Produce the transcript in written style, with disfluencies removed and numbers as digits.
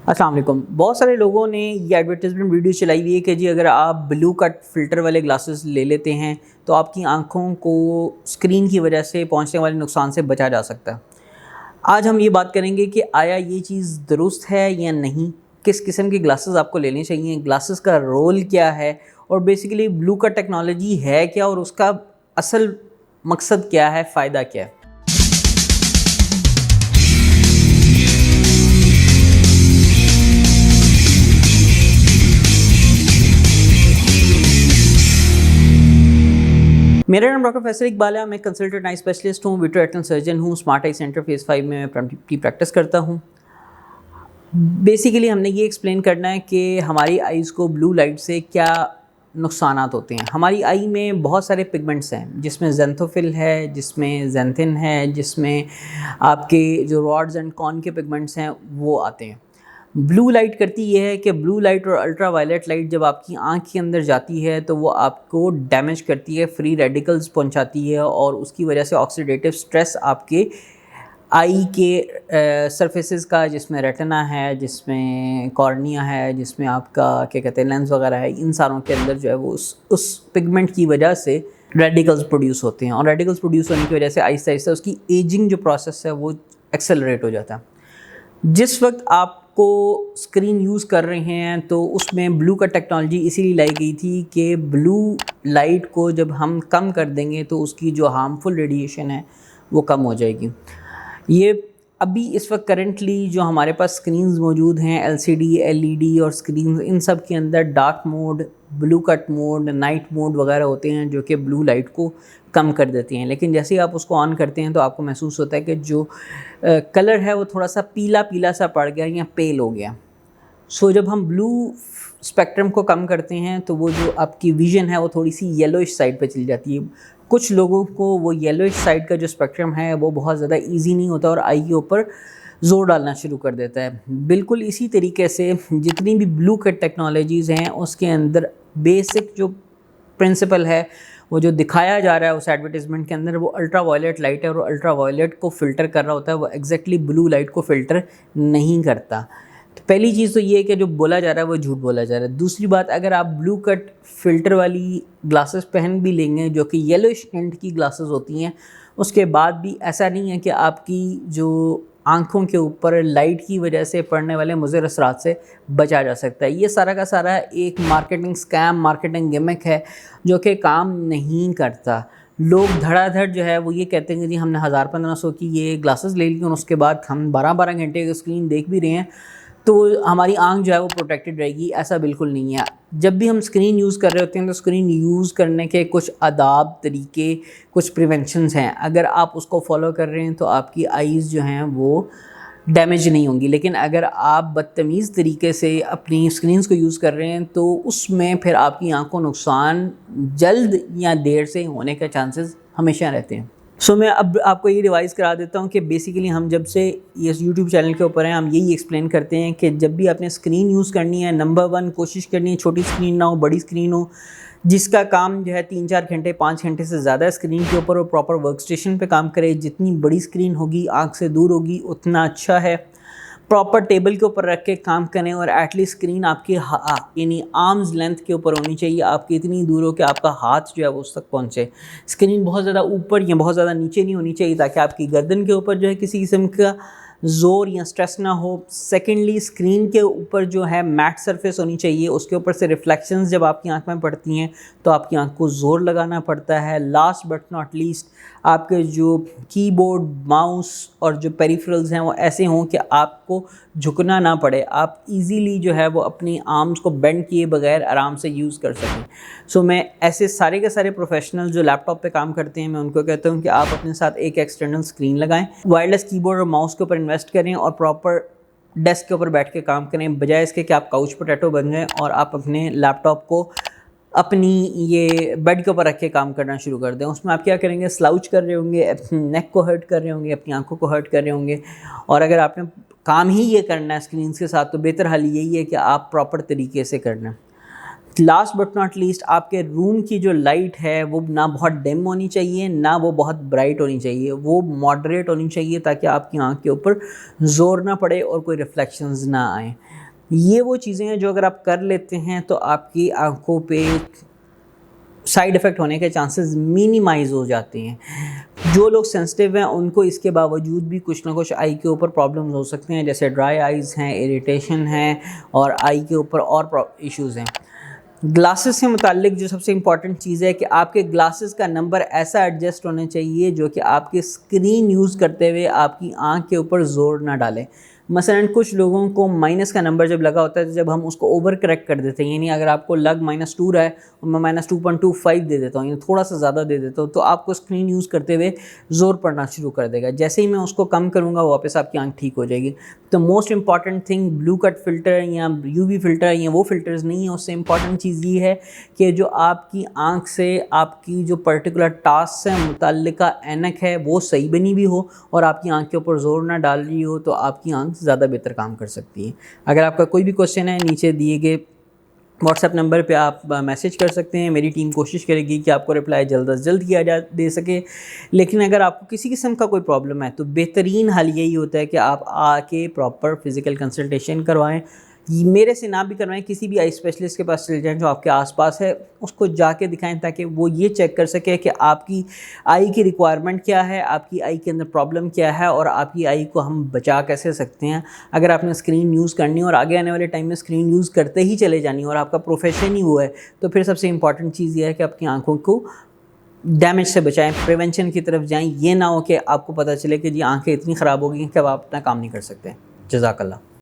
السلام علیکم. بہت سارے لوگوں نے یہ ایڈورٹیزمنٹ ویڈیو چلائی ہوئی ہے کہ جی اگر آپ بلو کٹ فلٹر والے گلاسز لے لیتے ہیں تو آپ کی آنکھوں کو اسکرین کی وجہ سے پہنچنے والے نقصان سے بچا جا سکتا ہے. آج ہم یہ بات کریں گے کہ آیا یہ چیز درست ہے یا نہیں، کس قسم کے گلاسز آپ کو لینے چاہیے، گلاسز کا رول کیا ہے، اور بیسیکلی بلو کٹ ٹیکنالوجی ہے کیا اور اس کا اصل مقصد کیا ہے، فائدہ کیا ہے. میرا نام ڈاکٹر فیصل اقبال ہے. میں کنسلٹنٹ آئی اسپیشلسٹ ہوں، ویٹرو ریٹنل سرجن ہوں. اسمارٹ آئی سینٹر فیز 5 میں پریکٹس کرتا ہوں. بیسیکلی ہم نے یہ ایکسپلین کرنا ہے کہ ہماری آئیز کو بلو لائٹ سے کیا نقصانات ہوتے ہیں. ہماری آئی میں بہت سارے پگمنٹس ہیں، جس میں زینتھوفل ہے، جس میں زینتھن ہے، جس میں آپ کے جو راڈز اینڈ کون کے پگمنٹس ہیں وہ آتے ہیں. بلو لائٹ کرتی یہ ہے کہ بلو لائٹ اور الٹرا وائلٹ لائٹ جب آپ کی آنکھ کے اندر جاتی ہے تو وہ آپ کو ڈیمیج کرتی ہے، فری ریڈیکلز پہنچاتی ہے، اور اس کی وجہ سے آکسیڈیٹیو سٹریس آپ کے آئی کے سرفیسز کا، جس میں ریٹنا ہے، جس میں کارنیا ہے، جس میں آپ کا کیا کہتے ہیں لینس وغیرہ ہے، ان ساروں کے اندر جو ہے وہ اس پگمنٹ کی وجہ سے ریڈیکلز پروڈیوس ہوتے ہیں، اور ریڈیکلز پروڈیوس ہونے کی وجہ سے آہستہ آہستہ اس کی ایجنگ جو پروسیس ہے وہ ایکسلریٹ ہو جاتا ہے. جس وقت آپ کو اسکرین یوز کر رہے ہیں تو اس میں بلو کٹ ٹیکنالوجی اسی لیے لائی گئی تھی کہ بلو لائٹ کو جب ہم کم کر دیں گے تو اس کی جو ہارمفل ریڈیشن ہے وہ کم ہو جائے گی. یہ ابھی اس وقت کرنٹلی جو ہمارے پاس اسکرینز موجود ہیں، LCD LED اور اسکرینز، ان سب کے اندر ڈارک موڈ، بلو کٹ موڈ، نائٹ موڈ وغیرہ ہوتے ہیں جو کہ بلو لائٹ کو کم کر دیتے ہیں. لیکن جیسے ہی آپ اس کو آن کرتے ہیں تو آپ کو محسوس ہوتا ہے کہ جو کلر ہے وہ تھوڑا سا پیلا پیلا سا پڑ گیا یا پیل ہو گیا. سو جب ہم بلو اسپیکٹرم کو کم کرتے ہیں تو وہ جو آپ کی ویژن ہے وہ تھوڑی سی یلوئش سائڈ پہ چلی جاتی ہے. کچھ لوگوں کو وہ یلوئش سائڈ کا جو اسپیکٹرم ہے وہ بہت زیادہ ایزی نہیں ہوتا اور آئی کے اوپر زور ڈالنا شروع کر دیتا ہے. بالکل اسی طریقے سے جتنی بھی بلو کٹ ٹیکنالوجیز ہیں اس کے اندر بیسک جو پرنسپل ہے، وہ جو دکھایا جا رہا ہے اس ایڈورٹیزمنٹ کے اندر، وہ الٹرا وائلٹ لائٹ ہے، اور الٹرا وائلٹ کو فلٹر کر رہا ہوتا ہے، وہ ایگزیکٹلی بلو لائٹ کو فلٹر نہیں کرتا. تو پہلی چیز تو یہ ہے کہ جو بولا جا رہا ہے وہ جھوٹ بولا جا رہا ہے. دوسری بات، اگر آپ بلو کٹ فلٹر والی گلاسز پہن بھی لیں گے جو کہ یلوش ٹنٹ کی گلاسز ہوتی ہیں، اس کے بعد بھی ایسا نہیں ہے کہ آپ کی جو آنکھوں کے اوپر لائٹ کی وجہ سے پڑنے والے مضر اثرات سے بچا جا سکتا ہے. یہ سارا کا سارا ایک مارکیٹنگ اسکیم، مارکیٹنگ گمک ہے جو کہ کام نہیں کرتا. لوگ دھڑا دھڑ جو ہے وہ یہ کہتے ہیں کہ جی ہم نے 1500 کی یہ گلاسز لے لی اور اس کے بعد ہم 12 گھنٹے کی اسکرین دیکھ بھی رہے ہیں تو ہماری آنکھ جو ہے وہ پروٹیکٹڈ رہے گی. ایسا بالکل نہیں ہے. جب بھی ہم اسکرین یوز کر رہے ہوتے ہیں تو اسکرین یوز کرنے کے کچھ آداب، طریقے، کچھ پریونشنز ہیں. اگر آپ اس کو فالو کر رہے ہیں تو آپ کی آئیز جو ہیں وہ ڈیمیج نہیں ہوں گی. لیکن اگر آپ بدتمیز طریقے سے اپنی اسکرینز کو یوز کر رہے ہیں تو اس میں پھر آپ کی آنکھ کو نقصان جلد یا دیر سے ہونے کے چانسز ہمیشہ رہتے ہیں. سو میں اب آپ کو یہ ریوائز کرا دیتا ہوں کہ بیسیکلی ہم جب سے اس یوٹیوب چینل کے اوپر ہیں ہم یہی ایکسپلین کرتے ہیں کہ جب بھی آپ نے اسکرین یوز کرنی ہے، نمبر 1 کوشش کرنی ہے چھوٹی اسکرین نہ ہو، بڑی اسکرین ہو جس کا کام جو ہے 3-4 گھنٹے 5 گھنٹے سے زیادہ اسکرین کے اوپر اور پراپر ورک اسٹیشن پہ کام کرے. جتنی بڑی اسکرین ہوگی آنکھ سے دور ہوگی اتنا اچھا ہے. پراپر ٹیبل کے اوپر رکھ کے کام کریں اور ایٹ لیسٹ اسکرین آپ کی یعنی آرمز لینتھ کے اوپر ہونی چاہیے. آپ کی اتنی دور ہو کہ آپ کا ہاتھ جو ہے وہ اس تک پہنچے. اسکرین بہت زیادہ اوپر یا بہت زیادہ نیچے نہیں ہونی چاہیے تاکہ آپ کی گردن کے اوپر جو ہے کسی قسم کا زور یا سٹریس نہ ہو. سیکنڈلی، اسکرین کے اوپر جو ہے میٹ سرفیس ہونی چاہیے، اس کے اوپر سے ریفلیکشنز جب آپ کی آنکھ میں پڑتی ہیں تو آپ کی آنکھ کو زور لگانا پڑتا ہے. لاسٹ بٹ ناٹ لیسٹ، آپ کے جو کی بورڈ، ماؤس اور جو پیریفرلز ہیں وہ ایسے ہوں کہ آپ کو جھکنا نہ پڑے، آپ ایزیلی جو ہے وہ اپنی آرمز کو بینڈ کیے بغیر آرام سے یوز کر سکیں. سو میں ایسے سارے کے سارے پروفیشنل جو لیپ ٹاپ پہ کام کرتے ہیں میں ان کو کہتا ہوں کہ آپ اپنے ساتھ ایک ایکسٹرنل اسکرین لگائیں، وائرلیس کی بورڈ اور ماؤس کے اوپر انویسٹ کریں اور پراپر ڈیسک کے اوپر بیٹھ کے کام کریں، بجائے اس کے کہ آپ کاؤچ پوٹیٹو بن جائیں اور آپ اپنے لیپ ٹاپ کو اپنی یہ بیڈ کے اوپر رکھ کے کام کرنا شروع کر دیں. اس میں آپ کیا کریں گے؟ سلاؤچ کر رہے ہوں گے، اپنی نیک کو ہرٹ کر رہے ہوں گے، اپنی آنکھوں کو ہرٹ کر رہے ہوں گے. اور اگر آپ نے کام ہی یہ کرنا ہے اسکرینز کے ساتھ تو بہتر حل یہی ہے کہ آپ پراپر طریقے سے کرنا. لاسٹ بٹ ناٹ لیسٹ، آپ کے روم کی جو لائٹ ہے وہ نہ بہت ڈم ہونی چاہیے نہ وہ بہت برائٹ ہونی چاہیے، وہ ماڈریٹ ہونی چاہیے تاکہ آپ کی آنکھ کے اوپر زور نہ پڑے اور کوئی ریفلیکشنز نہ آئیں. یہ وہ چیزیں ہیں جو اگر آپ کر لیتے ہیں تو آپ کی آنکھوں پہ سائیڈ افیکٹ ہونے کے چانسز مینیمائز ہو جاتے ہیں. جو لوگ سینسٹیو ہیں ان کو اس کے باوجود بھی کچھ نہ کچھ آئی کے اوپر پرابلمز ہو سکتے ہیں, جیسے ڈرائی آئیز ہیں, اریٹیشن ہے, اور آئی کے اوپر اور ایشوز ہیں. گلاسز سے متعلق جو سب سے امپورٹنٹ چیز ہے کہ آپ کے گلاسز کا نمبر ایسا ایڈجسٹ ہونا چاہیے جو کہ آپ کے اسکرین یوز کرتے ہوئے آپ کی آنکھ کے اوپر زور نہ ڈالے. مثلا کچھ لوگوں کو مائنس کا نمبر جب لگا ہوتا ہے تو جب ہم اس کو اوور کریکٹ کر دیتے ہیں, یعنی اگر آپ کو لگ -2 رہا ہے اور میں -2.25 دے دیتا ہوں, یعنی تھوڑا سا زیادہ دے دیتا ہوں, تو آپ کو اسکرین یوز کرتے ہوئے زور پڑنا شروع کر دے گا. جیسے ہی میں اس کو کم کروں گا واپس آپ کی آنکھ ٹھیک ہو جائے گی. تو موسٹ امپارٹنٹ تھنگ بلو کٹ فلٹر یا UV فلٹر یا وہ فلٹرز نہیں ہیں, اس سے امپارٹنٹ چیز یہ ہے کہ جو آپ کی آنکھ سے آپ کی جو پرٹیکولر ٹاسک سے متعلقہ اینک ہے وہ صحیح بنی بھی ہو اور آپ کی آنکھ کے اوپر زور نہ ڈال رہی ہو, تو آپ کی آنکھ زیادہ بہتر کام کر سکتی ہے. اگر آپ کا کوئی بھی کوشچن ہے نیچے دیے گئے واٹس ایپ نمبر پہ آپ میسیج کر سکتے ہیں. میری ٹیم کوشش کرے گی کہ آپ کو رپلائی جلد از جلد کیا دے سکے. لیکن اگر آپ کو کسی قسم کا کوئی پرابلم ہے تو بہترین حل یہی ہوتا ہے کہ آپ آ کے پراپر فزیکل کنسلٹیشن کروائیں. میرے سے نہ بھی کروائیں, کسی بھی آئی اسپیشلسٹ کے پاس چلے جائیں جو آپ کے آس پاس ہے, اس کو جا کے دکھائیں تاکہ وہ یہ چیک کر سکے کہ آپ کی آئی کی ریکوائرمنٹ کیا ہے, آپ کی آئی کے اندر پرابلم کیا ہے, اور آپ کی آئی کو ہم بچا کیسے سکتے ہیں. اگر آپ نے اسکرین یوز کرنی اور آگے آنے والے ٹائم میں اسکرین یوز کرتے ہی چلے جانی اور آپ کا پروفیشن ہی وہ ہے, تو پھر سب سے امپورٹنٹ چیز یہ ہے کہ آپ کی آنکھوں کو ڈیمیج سے بچائیں, پریونشن کی طرف جائیں. یہ نہ ہو کہ آپ کو پتہ چلے کہ جی آنکھیں اتنی خراب ہو گئی ہیں کہ اب آپ اپنا کام نہیں کر سکتے. جزاک اللہ.